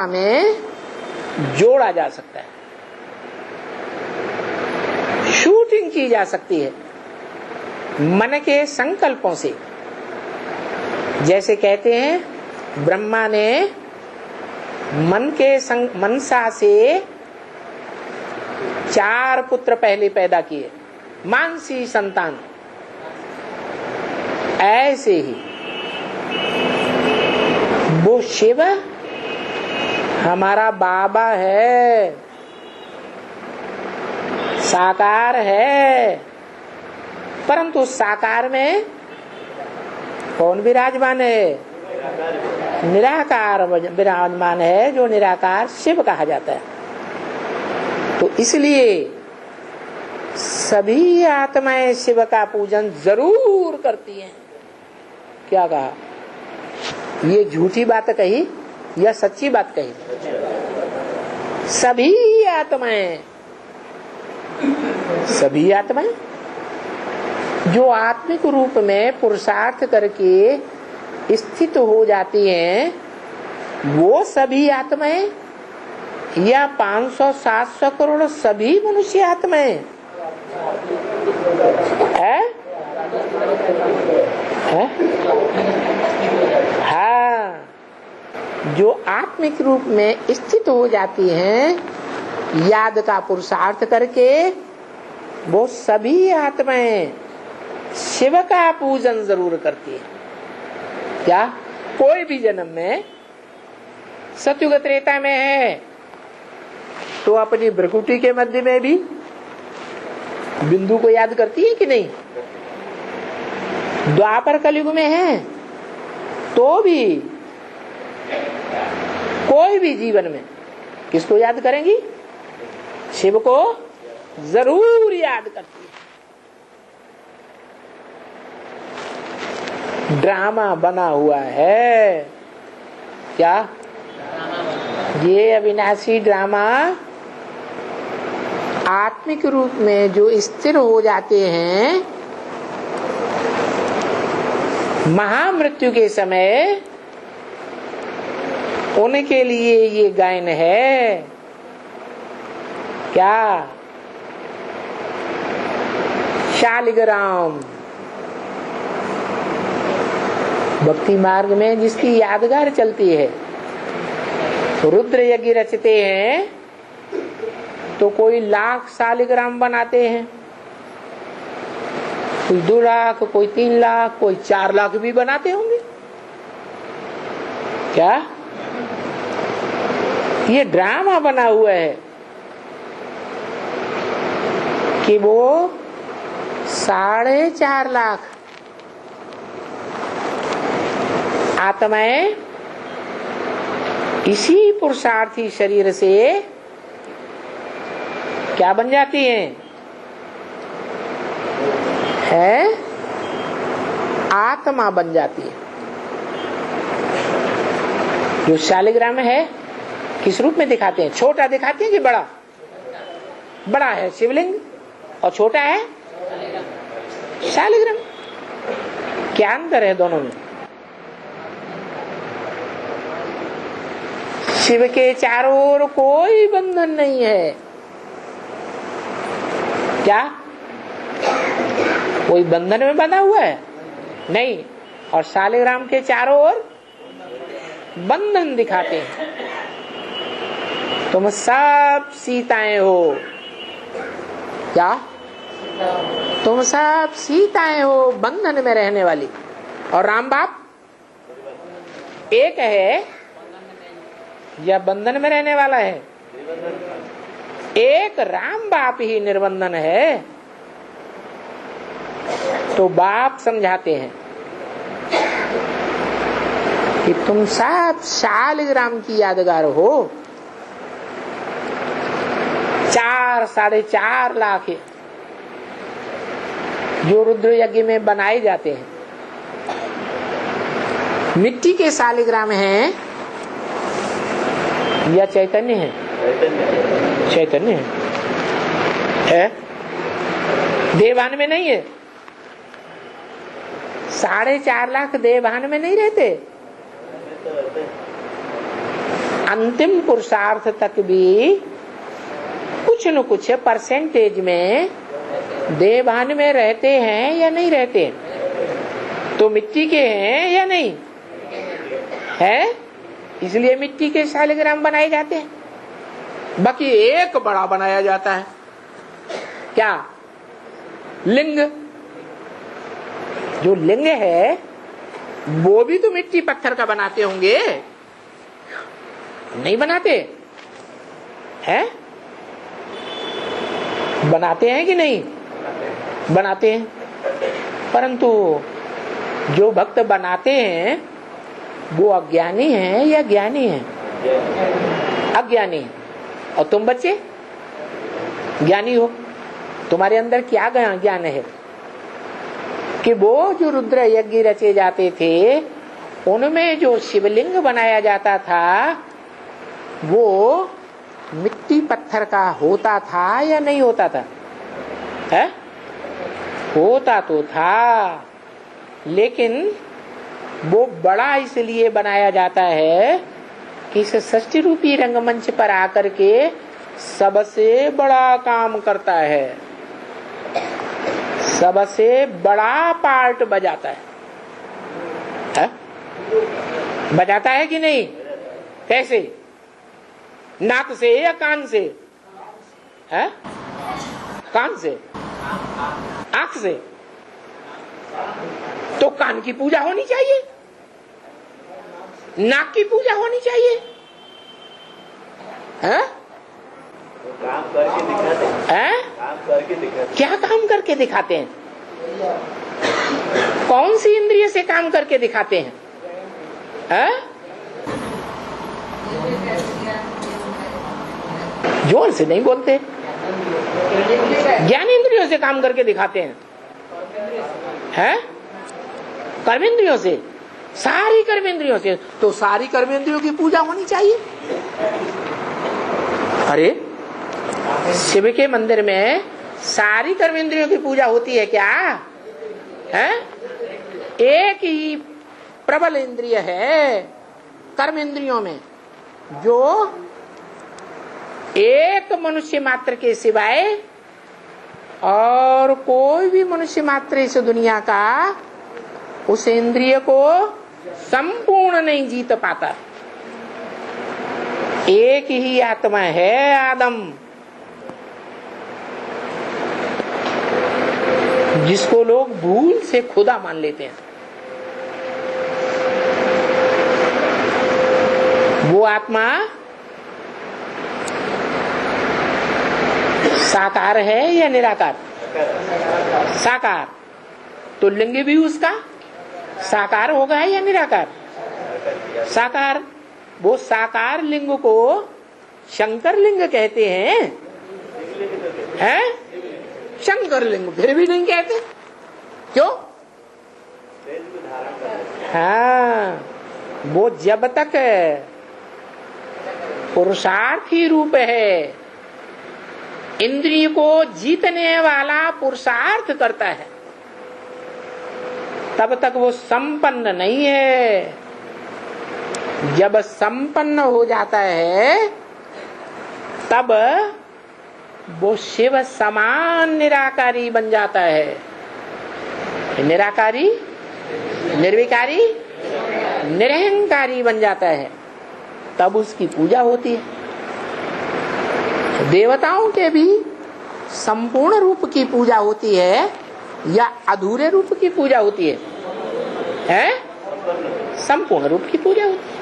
में जोड़ा जा सकता है, शूटिंग की जा सकती है मन के संकल्पों से। जैसे कहते हैं ब्रह्मा ने मनसा से 4 पुत्र पहले पैदा किए, मानसी संतान। ऐसे ही वो शिव हमारा बाबा है, साकार है, परंतु साकार में कौन विराजमान है? निराकार विराजमान है, जो निराकार शिव कहा जाता है। तो इसलिए सभी आत्माएं शिव का पूजन जरूर करती हैं। क्या कहा? ये झूठी बात कही या सच्ची बात कही? सभी आत्माएं जो आत्मिक रूप में पुरुषार्थ करके स्थित हो जाती हैं, वो सभी आत्माएं या 500-700 करोड़ सभी मनुष्य आत्माएं है? हाँ, जो आत्मिक रूप में स्थित हो जाती हैं याद का पुरुषार्थ करके, वो सभी आत्माएं शिव का पूजन जरूर करती है। क्या कोई भी जन्म में सतयुग त्रेता में है तो अपनी भ्रकुटी के मध्य में भी बिंदु को याद करती है कि नहीं? द्वापर कलयुग में है तो भी कोई भी जीवन में किसको याद करेंगी? शिव को जरूर याद करती है। ड्रामा बना हुआ है क्या? ये अविनाशी ड्रामा आत्मिक रूप में जो स्थिर हो जाते हैं, महामृत्यु के समय उनके लिए ये गायन है। क्या? शालिग्राम भक्ति मार्ग में जिसकी यादगार चलती है, रुद्र यज्ञ रचते हैं तो कोई 1,00,000 शालिग्राम बनाते हैं, कोई 2 लाख, कोई 3 लाख, कोई 4 लाख भी बनाते होंगे। क्या? ये ड्रामा बना हुआ है कि वो 4.5 लाख आत्माएं इसी पुरुषार्थी शरीर से क्या बन जाती हैं? आत्मा बन जाती है। जो शालिग्राम है किस रूप में दिखाते हैं? छोटा दिखाते हैं कि बड़ा? बड़ा है शिवलिंग और छोटा है शालिग्राम। क्या अंतर है दोनों में? शिव के चारों ओर कोई बंधन नहीं है। क्या कोई बंधन में बंधा हुआ है? नहीं। और शालिग्राम के चारों ओर बंधन दिखाते हैं। तुम सब सीताएं हो। क्या? तुम सब सीताएं हो बंधन में रहने वाली। और राम बाप एक है या बंधन में रहने वाला है? एक राम बाप ही निर्बंधन है। तो बाप समझाते हैं कि तुम सब शालिग्राम की यादगार हो। 4-4.5 लाख जो रुद्र यज्ञ में बनाए जाते हैं, मिट्टी के शालिग्राम हैं या चैतन्य है? चैतन्य है। देवान में नहीं है। 4.5 लाख देवान में नहीं रहते। अंतिम पुरुषार्थ तक भी कुछ न कुछ परसेंटेज में देहभान में रहते हैं या नहीं रहते? तो मिट्टी के हैं या नहीं है? इसलिए मिट्टी के शालिग्राम बनाए जाते हैं। बाकी एक बड़ा बनाया जाता है, क्या? लिंग। जो लिंग है वो भी तो मिट्टी पत्थर का बनाते होंगे, नहीं बनाते हैं? बनाते हैं कि नहीं बनाते हैं? परंतु जो भक्त बनाते हैं वो अज्ञानी हैं या ज्ञानी हैं? अज्ञानी हैं। और तुम बच्चे ज्ञानी हो, तुम्हारे अंदर क्या ज्ञान है कि वो जो रुद्र यज्ञ रचे जाते थे उनमें जो शिवलिंग बनाया जाता था वो मिट्टी पत्थर का होता था या नहीं होता था? है? होता तो था, लेकिन वो बड़ा इसलिए बनाया जाता है कि इस षष्ठी रूपी रंगमंच पर आकर के सबसे बड़ा काम करता है, सबसे बड़ा पार्ट बजाता है? बजाता है कि नहीं? कैसे? नाक से या कान से? है? कान से, आंख से। तो कान की पूजा होनी चाहिए, नाक की पूजा होनी चाहिए, है? काम करके दिखाते हैं। काम करके दिखाते। क्या काम करके दिखाते हैं? कौन सी इंद्रिय से काम करके दिखाते हैं? जोर से नहीं बोलते। ज्ञान इंद्रियों से काम करके दिखाते हैं, हैं? कर्मेंद्रियों से, सारी कर्मेंद्रियों से। तो सारी कर्मेंद्रियों की पूजा होनी चाहिए। अरे शिव के मंदिर में सारी कर्मेंद्रियों की पूजा होती है क्या? है? एक ही प्रबल इंद्रिय है कर्मेंद्रियों में जो एक मनुष्य मात्र के सिवाय और कोई भी मनुष्य मात्र इस दुनिया का उस इंद्रिय को संपूर्ण नहीं जीत पाता। एक ही आत्मा है आदम, जिसको लोग भूल से खुदा मान लेते हैं। वो आत्मा साकार है या निराकार? साकार। तो लिंग भी उसका साकार होगा या निराकार? साकार। वो साकार लिंग को शंकर लिंग कहते हैं, हैं? शंकर लिंग फिर भी नहीं कहते, क्यों? हाँ, वो जब तक पुरुषार्थी रूप है, इंद्रिय को जीतने वाला पुरुषार्थ करता है, तब तक वो संपन्न नहीं है। जब संपन्न हो जाता है तब वो शिव समान निराकारी बन जाता है। निराकारी, निर्विकारी, निरहंकारी बन जाता है, तब उसकी पूजा होती है। देवताओं के भी संपूर्ण रूप की पूजा होती है या अधूरे रूप की पूजा होती है? संपूर्ण रूप की पूजा होती है।